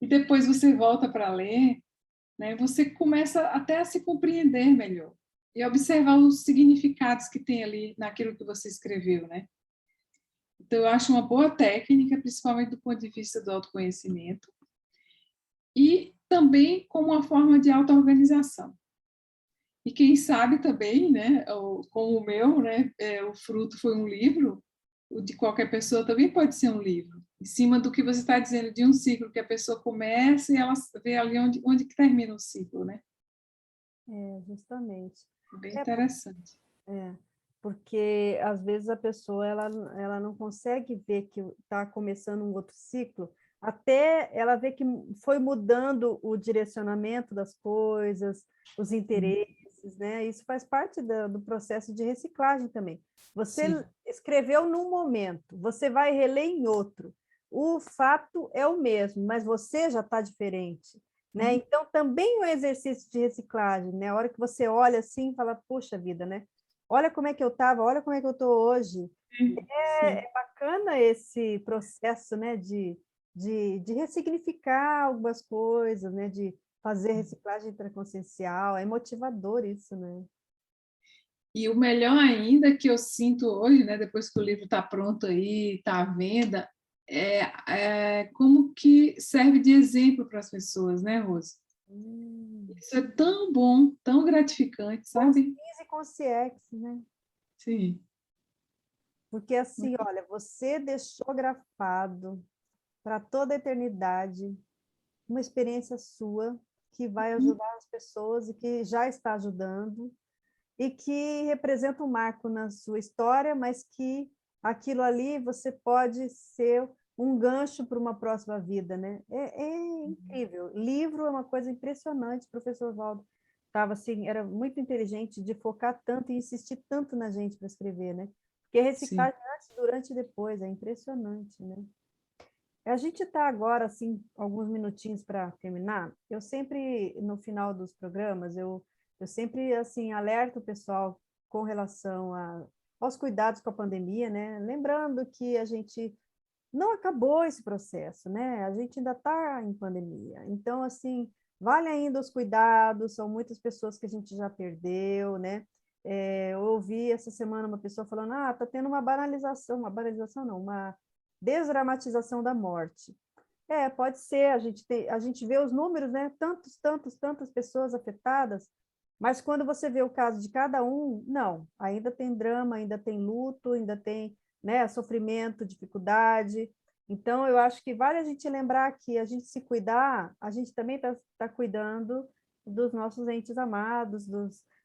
e depois você volta para ler, né, você começa até a se compreender melhor e observar os significados que tem ali naquilo que você escreveu, né? Então, eu acho uma boa técnica, principalmente do ponto de vista do autoconhecimento, e também como uma forma de auto-organização. E quem sabe também, né, como o meu, né, o fruto foi um livro, o de qualquer pessoa também pode ser um livro, em cima do que você está dizendo, de um ciclo que a pessoa começa e ela vê ali onde que termina o ciclo, né? Justamente. Bem É, interessante. é, porque às vezes a pessoa ela não consegue ver que está começando um outro ciclo, até ela ver que foi mudando o direcionamento das coisas, os interesses, né? Isso faz parte do processo de reciclagem também. Você Sim. escreveu num momento, você vai reler em outro. O fato é o mesmo, mas você já está diferente. Né? Então, também é um exercício de reciclagem, né? A hora que você olha assim, fala, puxa vida, né? Olha como é que eu estava, olha como é que eu estou hoje. Sim. É bacana esse processo, né, de ressignificar algumas coisas, né, de fazer reciclagem intraconsciencial, é motivador isso, né? E o melhor ainda que eu sinto hoje, né, depois que o livro está pronto aí, está à venda, é como que serve de exemplo para as pessoas, né, Rose? Isso é tão bom, tão gratificante, sabe? Consciência e consciência, né? Sim. Porque assim, olha, você deixou grafado para toda a eternidade uma experiência sua que vai ajudar as pessoas e que já está ajudando e que representa um marco na sua história, mas que aquilo ali você pode ser um gancho para uma próxima vida, né? É incrível. Livro é uma coisa impressionante, professor Valdo. Estava assim, era muito inteligente de focar tanto e insistir tanto na gente para escrever, né? Porque Sim. reciclagem antes, durante e depois, é impressionante, né? A gente está agora, assim, alguns minutinhos para terminar. Eu sempre, no final dos programas, eu sempre, assim, alerto o pessoal com relação aos cuidados com a pandemia, né? Lembrando que a gente não acabou esse processo, né? A gente ainda está em pandemia. Então, assim, vale ainda os cuidados, são muitas pessoas que a gente já perdeu, né? Eu ouvi essa semana uma pessoa falando, tá tendo uma banalização não, uma desdramatização da morte. Pode ser, a gente vê os números, né? Tantas pessoas afetadas, mas quando você vê o caso de cada um, não, ainda tem drama, ainda tem luto, ainda tem, né, sofrimento, dificuldade. Então, eu acho que vale a gente lembrar que a gente se cuidar, a gente também está cuidando dos nossos entes amados,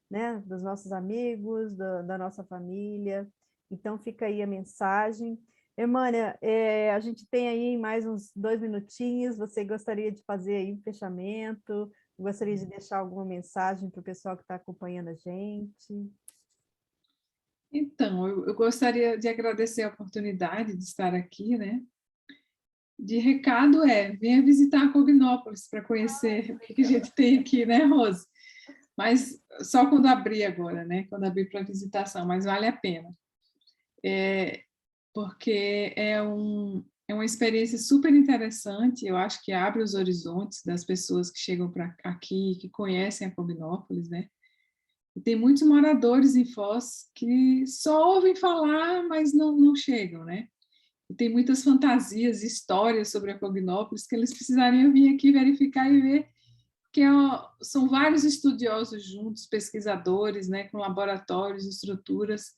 né, dos nossos amigos, da nossa família. Então, fica aí a mensagem. Emânia, a gente tem aí mais uns 2 minutinhos. Você gostaria de fazer aí um fechamento? Gostaria de deixar alguma mensagem para o pessoal que está acompanhando a gente? Então, eu gostaria de agradecer a oportunidade de estar aqui, né? De recado venha visitar a Cognópolis para conhecer o que a gente tem aqui, né, Rose? Mas só quando abrir agora, né? Quando abrir para visitação, mas vale a pena. Porque é uma experiência super interessante, eu acho que abre os horizontes das pessoas que chegam para aqui, que conhecem a Cognópolis, né? E tem muitos moradores em Foz que só ouvem falar, mas não chegam, né? E tem muitas fantasias, histórias sobre a Cognópolis que eles precisariam vir aqui verificar e ver que são vários estudiosos juntos, pesquisadores, né, com laboratórios, estruturas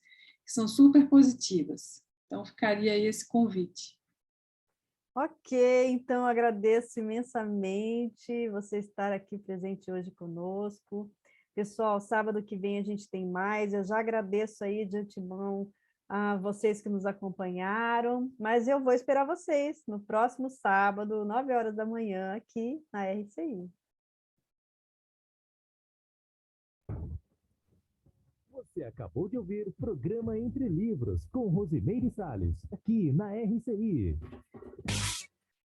que são super positivas. Então, ficaria aí esse convite. Ok, então agradeço imensamente você estar aqui presente hoje conosco. Pessoal, sábado que vem a gente tem mais. Eu já agradeço aí de antemão a vocês que nos acompanharam, mas eu vou esperar vocês no próximo sábado, 9 horas da manhã, aqui na RCI. Você acabou de ouvir Programa Entre Livros, com Rosimeire Salles, aqui na RCI.